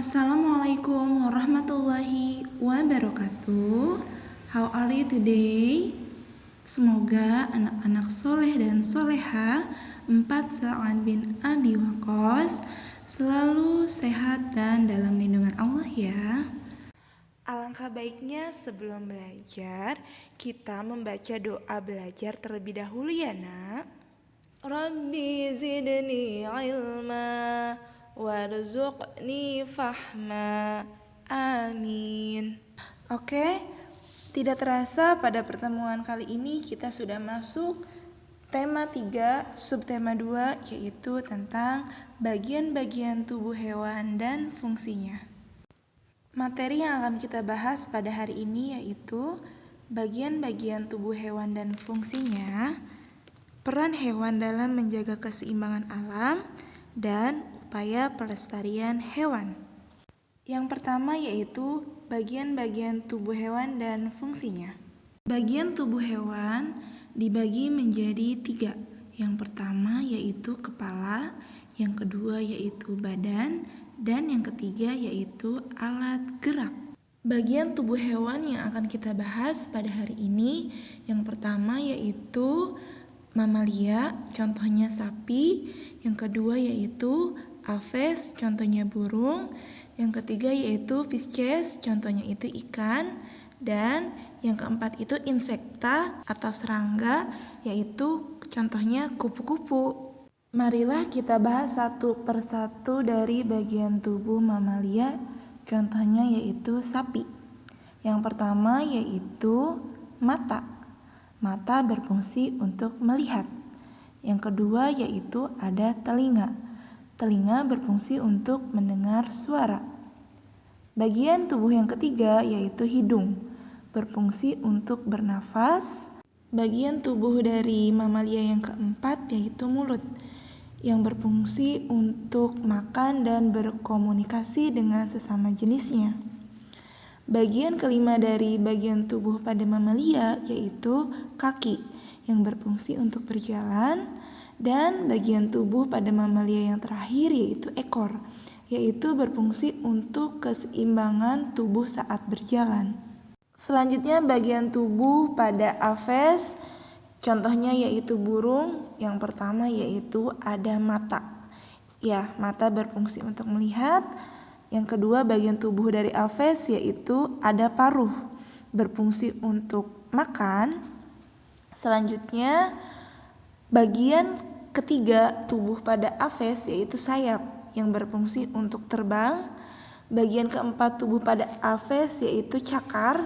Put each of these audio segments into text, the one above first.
Assalamualaikum warahmatullahi wabarakatuh. How are you today? Semoga anak-anak soleh dan soleha 4 Sa'ad bin Abi Waqqas selalu sehat dan dalam lindungan Allah ya. Alangkah baiknya sebelum belajar kita membaca doa belajar terlebih dahulu ya nak. Rabbi zidni ilma warzuqni fahma. Amin. Oke, tidak terasa pada pertemuan kali ini kita sudah masuk tema 3, subtema 2 yaitu tentang bagian-bagian tubuh hewan dan fungsinya. Materi yang akan kita bahas pada hari ini yaitu bagian-bagian tubuh hewan dan fungsinya, peran hewan dalam menjaga keseimbangan alam, dan upaya pelestarian hewan. Yang pertama yaitu bagian-bagian tubuh hewan dan fungsinya. Bagian tubuh hewan dibagi menjadi 3. Yang pertama yaitu kepala, yang kedua yaitu badan, dan yang ketiga yaitu alat gerak. Bagian tubuh hewan yang akan kita bahas pada hari ini, yang pertama yaitu mamalia, contohnya sapi. Yang kedua yaitu aves, contohnya burung. Yang ketiga yaitu Pisces, contohnya itu ikan. Dan yang keempat itu insekta atau serangga, yaitu contohnya kupu-kupu. Marilah kita bahas satu persatu dari bagian tubuh mamalia, contohnya yaitu sapi. Yang pertama yaitu mata. Mata berfungsi untuk melihat. Yang kedua yaitu ada telinga. Telinga berfungsi untuk mendengar suara. Bagian tubuh yang ketiga yaitu hidung, berfungsi untuk bernafas. Bagian tubuh dari mamalia yang keempat yaitu mulut, yang berfungsi untuk makan dan berkomunikasi dengan sesama jenisnya. Bagian kelima dari bagian tubuh pada mamalia yaitu kaki, yang berfungsi untuk berjalan. Dan bagian tubuh pada mamalia yang terakhir yaitu ekor, yaitu berfungsi untuk keseimbangan tubuh saat berjalan. Selanjutnya bagian tubuh pada aves, contohnya yaitu burung. Yang pertama yaitu ada mata. Ya, mata berfungsi untuk melihat. Yang kedua bagian tubuh dari aves yaitu ada paruh, berfungsi untuk makan. Selanjutnya bagian ketiga tubuh pada aves yaitu sayap, yang berfungsi untuk terbang. Bagian keempat tubuh pada aves yaitu cakar,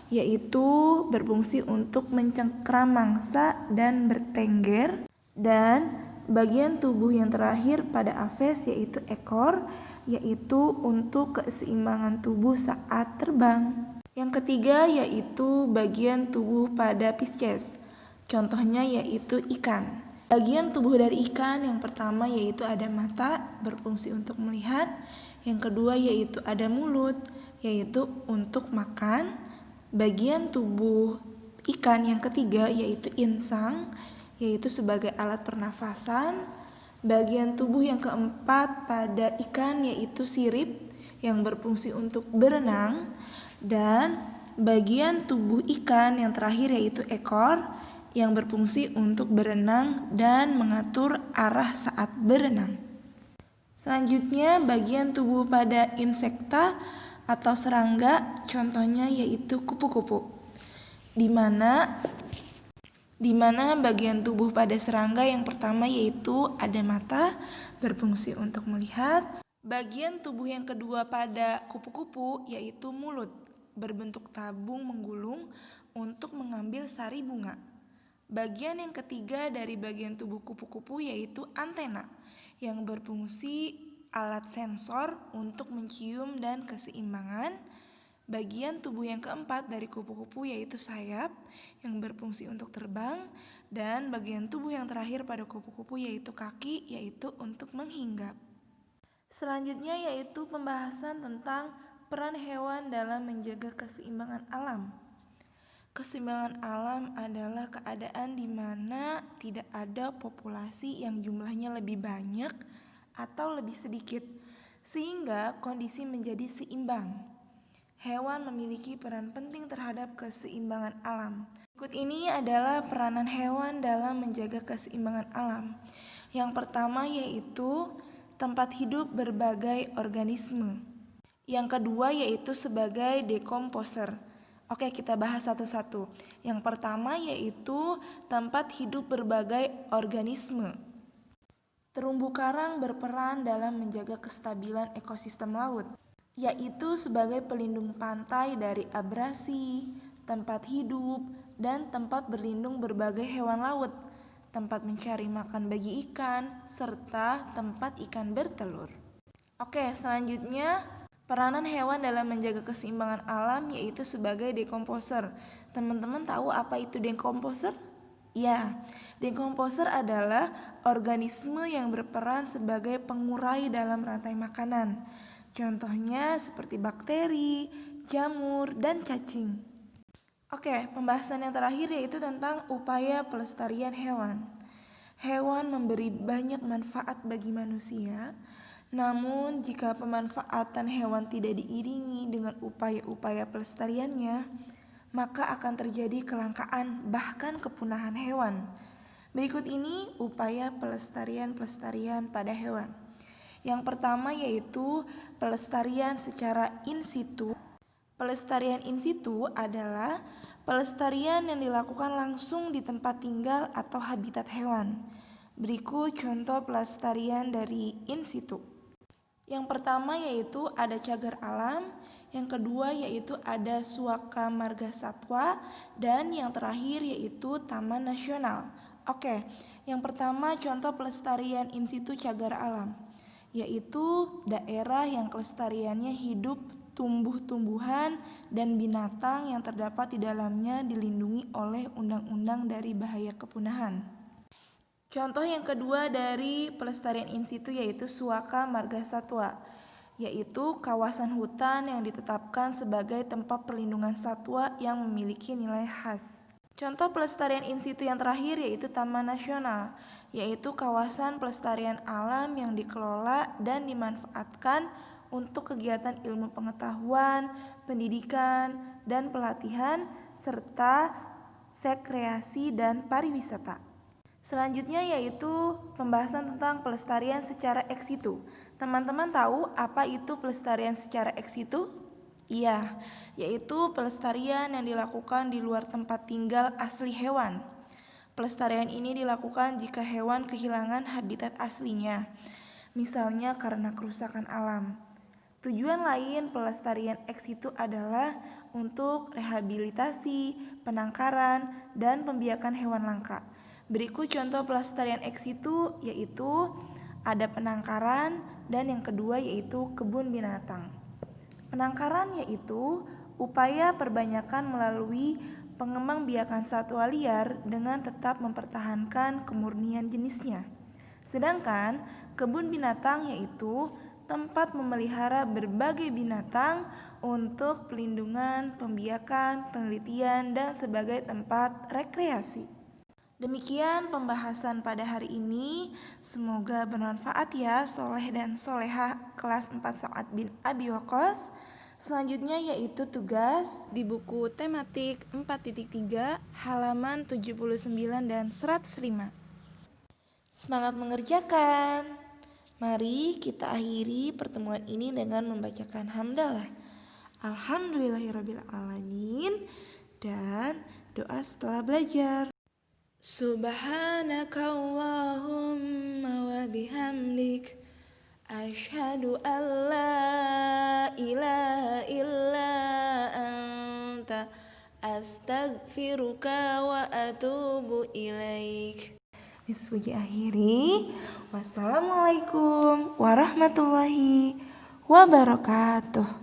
yaitu berfungsi untuk mencengkram mangsa dan bertengger. Dan bagian tubuh yang terakhir pada aves yaitu ekor, yaitu untuk keseimbangan tubuh saat terbang. Yang ketiga yaitu bagian tubuh pada Pisces, contohnya yaitu ikan. Bagian tubuh dari ikan yang pertama yaitu ada mata, berfungsi untuk melihat. Yang kedua yaitu ada mulut, yaitu untuk makan. Bagian tubuh ikan yang ketiga yaitu insang, yaitu sebagai alat pernafasan. Bagian tubuh yang keempat pada ikan yaitu sirip, yang berfungsi untuk berenang. Dan bagian tubuh ikan yang terakhir yaitu ekor, yang berfungsi untuk berenang dan mengatur arah saat berenang. Selanjutnya bagian tubuh pada insekta atau serangga, contohnya yaitu kupu-kupu. Di mana bagian tubuh pada serangga yang pertama yaitu ada mata, berfungsi untuk melihat. Bagian tubuh yang kedua pada kupu-kupu yaitu mulut, berbentuk tabung menggulung untuk mengambil sari bunga. Bagian yang ketiga dari bagian tubuh kupu-kupu yaitu antena, yang berfungsi alat sensor untuk mencium dan keseimbangan. Bagian tubuh yang keempat dari kupu-kupu yaitu sayap, yang berfungsi untuk terbang. Dan bagian tubuh yang terakhir pada kupu-kupu yaitu kaki, yaitu untuk menghinggap. Selanjutnya yaitu pembahasan tentang peran hewan dalam menjaga keseimbangan alam. Keseimbangan alam adalah keadaan di mana tidak ada populasi yang jumlahnya lebih banyak atau lebih sedikit, sehingga kondisi menjadi seimbang. Hewan memiliki peran penting terhadap keseimbangan alam. Berikut ini adalah peranan hewan dalam menjaga keseimbangan alam. Yang pertama yaitu tempat hidup berbagai organisme. Yang kedua yaitu sebagai dekomposer. Oke, kita bahas satu-satu. Yang pertama yaitu tempat hidup berbagai organisme. Terumbu karang berperan dalam menjaga kestabilan ekosistem laut, yaitu sebagai pelindung pantai dari abrasi, tempat hidup, dan tempat berlindung berbagai hewan laut, tempat mencari makan bagi ikan, serta tempat ikan bertelur. Oke, selanjutnya peranan hewan dalam menjaga keseimbangan alam yaitu sebagai dekomposer. Teman-teman tahu apa itu dekomposer? Ya, dekomposer adalah organisme yang berperan sebagai pengurai dalam rantai makanan. Contohnya seperti bakteri, jamur, dan cacing. Oke, pembahasan yang terakhir yaitu tentang upaya pelestarian hewan. Hewan memberi banyak manfaat bagi manusia, namun jika pemanfaatan hewan tidak diiringi dengan upaya-upaya pelestariannya, maka akan terjadi kelangkaan bahkan kepunahan hewan. Berikut ini upaya pelestarian pada hewan. Yang pertama yaitu pelestarian secara in situ. Pelestarian in situ adalah pelestarian yang dilakukan langsung di tempat tinggal atau habitat hewan. Berikut contoh pelestarian dari in situ. Yang pertama yaitu ada cagar alam, yang kedua yaitu ada suaka marga satwa, dan yang terakhir yaitu taman nasional. Oke, yang pertama contoh pelestarian in situ cagar alam, yaitu daerah yang kelestariannya hidup tumbuh-tumbuhan dan binatang yang terdapat di dalamnya dilindungi oleh undang-undang dari bahaya kepunahan. Contoh yang kedua dari pelestarian in situ yaitu suaka marga satwa, yaitu kawasan hutan yang ditetapkan sebagai tempat perlindungan satwa yang memiliki nilai khas. Contoh pelestarian in situ yang terakhir yaitu taman nasional, yaitu kawasan pelestarian alam yang dikelola dan dimanfaatkan untuk kegiatan ilmu pengetahuan, pendidikan, dan pelatihan, serta rekreasi dan pariwisata. Selanjutnya yaitu pembahasan tentang pelestarian secara ex situ. Teman-teman tahu apa itu pelestarian secara ex situ? Iya, yaitu pelestarian yang dilakukan di luar tempat tinggal asli hewan. Pelestarian ini dilakukan jika hewan kehilangan habitat aslinya, misalnya karena kerusakan alam. Tujuan lain pelestarian ex situ adalah untuk rehabilitasi, penangkaran, dan pembiakan hewan langka. Berikut contoh pelestarian ex situ yaitu ada penangkaran dan yang kedua yaitu kebun binatang. Penangkaran yaitu upaya perbanyakan melalui pengembangbiakan satwa liar dengan tetap mempertahankan kemurnian jenisnya. Sedangkan kebun binatang yaitu tempat memelihara berbagai binatang untuk pelindungan, pembiakan, penelitian, dan sebagai tempat rekreasi. Demikian pembahasan pada hari ini. Semoga bermanfaat ya soleh dan soleha kelas 4 Sa'ad bin Abi Waqqas. Selanjutnya yaitu tugas di buku tematik 4.3 halaman 79 dan 105. Semangat mengerjakan. Mari kita akhiri pertemuan ini dengan membacakan hamdalah. Alhamdulillahirabbil alamin dan doa setelah belajar. Subhanakallahumma wa bihamdik asyhadu an la ilaha illa anta astaghfiruka wa atubu ilaik. Bismillah akhiri. Wassalamualaikum warahmatullahi wabarakatuh.